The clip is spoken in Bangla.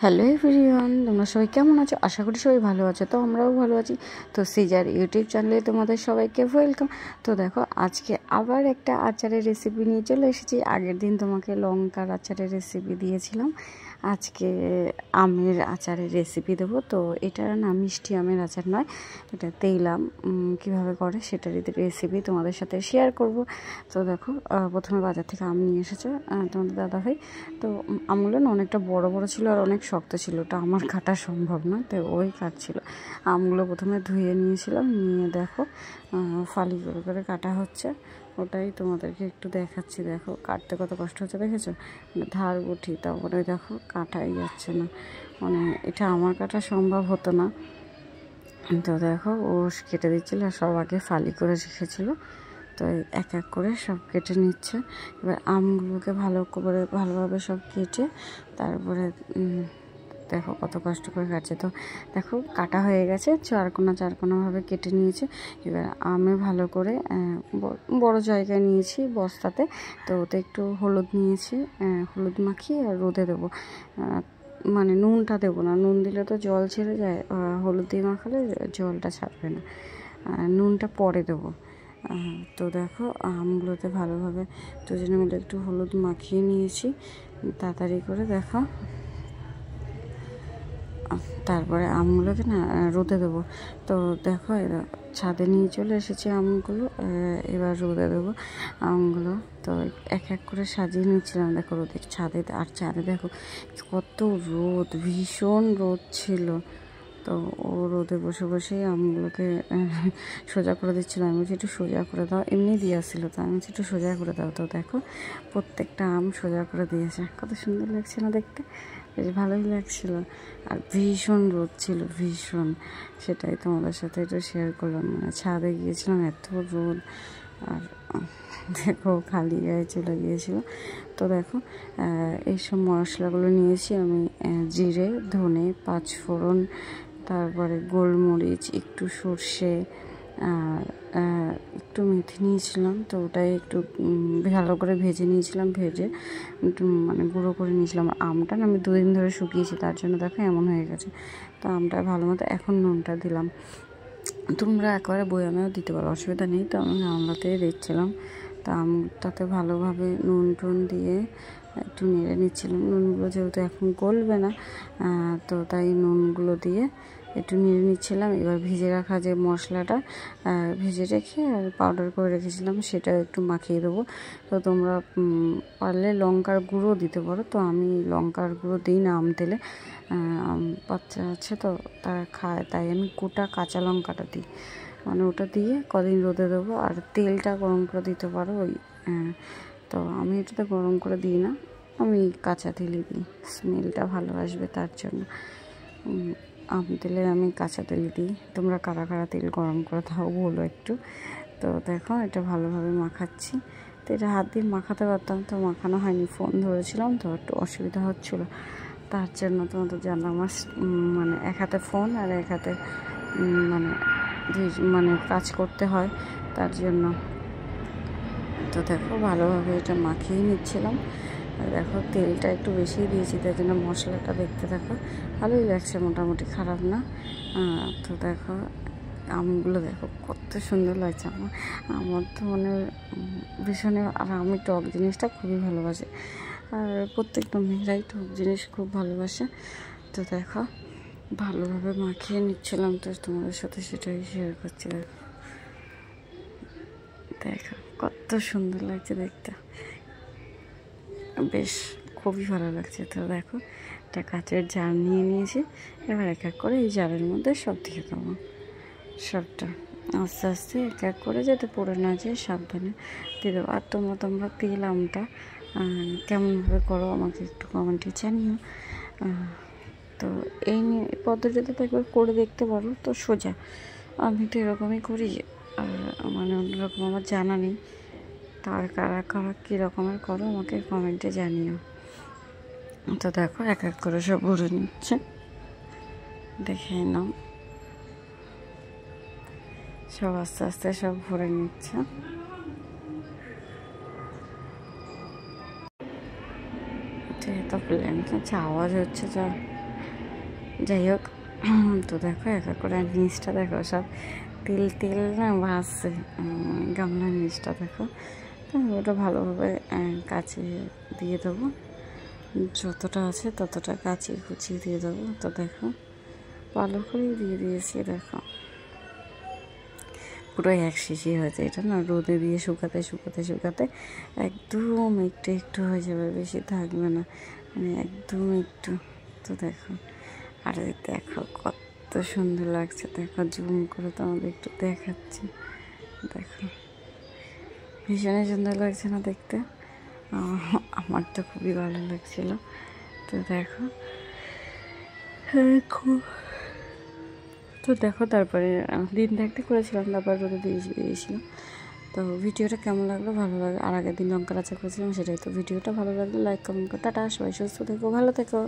হ্যালো এভরিওয়ান, তোমরা সবাই কেমন আছো? আশা করি সবাই ভালো আছো। তো আমরাও ভালো আছি। তো সিজার ইউটিউব চ্যানেলে তোমাদের সবাইকে ওয়েলকাম। তো দেখো, আজকে আবার একটা আচারের রেসিপি নিয়ে চলে এসেছি। আগের দিন তোমাকে লঙ্কার আচারের রেসিপি দিয়েছিলাম, আজকে আমের আচারের রেসিপি দেবো। তো এটা না মিষ্টি আমের আচার নয়, এটা তেল আম কীভাবে করে সেটারই রেসিপি তোমাদের সাথে শেয়ার করব। তো দেখো, প্রথমে বাজার থেকে আম নিয়ে এসেছে তোমাদের দাদাভাই। তো আমগুলো না অনেকটা বড় বড় ছিল আর অনেক শক্ত ছিল, ওটা আমার কাটা সম্ভব না, তো ওই কাটছিল। আমগুলো প্রথমে ধুয়ে নিয়েছিলাম, নিয়ে দেখো ফালি করে করে কাটা হচ্ছে, ওটাই তোমাদেরকে একটু দেখাচ্ছি। দেখো কাটতে কত কষ্ট হচ্ছে, দেখেছো? ধার উঠি তারপরে দেখো কাটাই যাচ্ছে না, মানে এটা আমার কাটা সম্ভব হতো না। তো দেখো ও কেটে দিচ্ছিল, সব আগে ফালি করে রেখেছিলো, তো এক এক করে সব কেটে নিচ্ছে। এবার আমগুলোকে ভালোভাবে সব কেটে তারপরে দেখো কত কষ্ট করে কাটছে। তো দেখো কাটা হয়ে গেছে, চারকোনাভাবে কেটে নিয়েছে। এবার আমে ভালো করে বড় জায়গায় নিয়েছি বস্তাতে, তো ওতে একটু হলুদ নিয়েছি, হলুদ মাখিয়ে আর রোদে দেবো। মানে নুনটা দেবো না, নুন দিলে তো জল ছেড়ে যায়, হলুদ দিয়ে মাখালে জলটা ছাড়বে না, নুনটা পরে দেবো। তো দেখো আমগুলোতে ভালোভাবে দুজনে মিলে একটু হলুদ মাখিয়ে নিয়েছি তাড়াতাড়ি করে। দেখো তারপরে আমগুলোকে না রোদে দেবো। তো দেখো ছাদে নিয়ে চলে এসেছি আমগুলো, এবার রোদে দেবো আমগুলো। তো এক এক করে সাজিয়ে নিচ্ছিলাম দেখো রোদে, ছাদে। আর ছাদে দেখো কত রোদ, ভীষণ রোদ ছিল। তো ও রোদে বসে বসেই আমগুলোকে সোজা করে দিচ্ছিলাম। আমি বলছি একটু সোজা করে দাও, এমনি দিয়ে আসছিলো, তো আমি বলছি একটু সোজা করে দাও। তো দেখো প্রত্যেকটা আম সোজা করে দিয়েছে, কত সুন্দর লাগছে না দেখতে? বেশ ভালোই লাগছিল। আর ভীষণ রোদ ছিল, ভীষণ, সেটাই তোমাদের সাথে একটু শেয়ার করলাম। মানে ছাদে গিয়েছিলাম, এত রোদ, আর দেখো খালি গায়ে চলে গিয়েছিল। তো দেখো এইসব মশলাগুলো নিয়েছি আমি, জিরে, ধনে, পাঁচফোড়ন, তারপরে গোলমরিচ, একটু সর্ষে, আর একটু মেথি নিয়েছিলাম। তো ওটাই একটু ভালো করে ভেজে নিয়েছিলাম, ভেজে একটু মানে গুঁড়ো করে নিয়েছিলাম। আমটা না আমি 2 দিন ধরে শুকিয়েছি, তার জন্য দেখো এমন হয়ে গেছে। তো আমটা ভালো মতো, এখন নুনটা দিলাম। তোমরা একবারে বয়ামেও দিতে পারো, অসুবিধা নেই। তো আমি আমলাতেই দিচ্ছিলাম। তো আমটাতে ভালোভাবে নুন টুন দিয়ে একটু নেড়ে নিচ্ছিলাম। নুনগুলো যেহেতু এখন গলবে না, তো তাই নুনগুলো দিয়ে একটু নেড়ে নিচ্ছিলাম। এবার ভেজে রাখা যে মশলাটা ভেজে রেখে আর পাউডার করে রেখেছিলাম, সেটা একটু মাখিয়ে দেবো। তো তোমরা পারলে লঙ্কার গুঁড়ো দিতে পারো, তো আমি লঙ্কার গুঁড়ো দিই না আম তেলে। বাচ্চা আছে তো তারা খায়, তাই আমি গোটা কাঁচা লঙ্কাটা দিই, মানে ওটা দিয়ে কদিন রোদে দেবো। আর তেলটা গরম করে দিতে পারো ওই, তো আমি এটাতে গরম করে দিই না, আমি কাঁচা তেলই দিই, স্মেলটা ভালো আসবে তার জন্য। আম তেলে আমি কাঁচা তেল দিই। তোমরা কারা কারা তেল গরম করে দাও বলো একটু। তো দেখো এটা ভালোভাবে মাখাচ্ছি। তো এটা হাত দিয়ে মাখাতে পারতাম, তো মাখানো হয়নি, ফোন ধরেছিলাম তো একটু অসুবিধা হচ্ছিলো, তার জন্য তোমাদের জানা। আমার মানে এক হাতে ফোন আর এক হাতে মানে কাজ করতে হয়, তার জন্য। তো দেখো ভালোভাবে এটা মাখিয়ে নিচ্ছিলাম। আর দেখো তেলটা একটু বেশি দিয়েছি, তার জন্য মশলাটা দেখতে দেখো ভালোই লাগছে, মোটামুটি খারাপ না। তো দেখো আমগুলো দেখো কত সুন্দর লাগছে। আমার তো মানে ভীষণই, আর আমি টক জিনিসটা খুবই ভালোবাসি, আর প্রত্যেকটা মেয়েরাই টক জিনিস খুব ভালোবাসে। তো দেখো ভালোভাবে মাখিয়ে নিচ্ছিলাম, তো তোমাদের সাথে সেটাই শেয়ার করছি। দেখো কত সুন্দর লাগছে দেখতে, বেশ খুবই ভালো লাগছে। তো দেখো একটা কাঁচের জার নিয়ে নিয়েছি, এবার এক এক করে এই জারের মধ্যে সব দিয়ে দেবো, সবটা আস্তে আস্তে এক এক করে যাতে পড়ে না যায় সাবধানে দিয়ে দেবো। আর তোমরা তেল আমটা কেমনভাবে করো আমাকে একটু কমেন্টে জানিও। তো এই পদ্ধতিতে তো একবার করে দেখতে পারো, তো সোজা। আমি তো এরকমই করি, আর মানে অন্যরকম আমার জানা নেই। তার কারা কারা কী রকমের করো আমাকে কমেন্টে জানিও। তো দেখো এক এক করে সব ভরে নিচ্ছে, দেখে নাও, সব আস্তে আস্তে সব ভরে নিচ্ছে। তো প্লেন আওয়াজ হচ্ছে, যা যাই হোক, তো দেখো এক এক করে নিচটা দেখো সব তেল তেল না ভাসছে, গামলার নিচটা দেখো। তো ওটা ভালোভাবে কাচি দিয়ে দেবো, যতটা আছে ততটা কাচি কুচি দিয়ে দেবো। তো দেখো ভালো করেই দিয়ে দিয়েছি, দেখো পুরো এক শিশি হয়েছে। এটা না রোদে দিয়ে শুকাতে শুকাতে শুকাতে একদম একটু একটু হয়ে যাবে, বেশি থাকবে না, মানে একদম একটু। তো দেখো, আর দেখো কত সুন্দর লাগছে, দেখো জুম করে তোমাদের একটু দেখাচ্ছি, দেখো ভীষণই সুন্দর লাগছে না দেখতে? আমার তো খুবই ভালো লাগছিল। তো দেখো তো দেখো তারপরে দিন থাকতে করেছিলাম, তারপর রোদে দিয়েছিলাম। তো ভিডিওটা কেমন লাগলো, ভালো লাগলো। আর আগের দিন লঙ্কার আচার করেছিলাম সেটাই। তো ভিডিওটা ভালো লাগলো লাইক কমেন্ট করো, টাটা, সবাই সুস্থ থেকো, ভালো থেকো।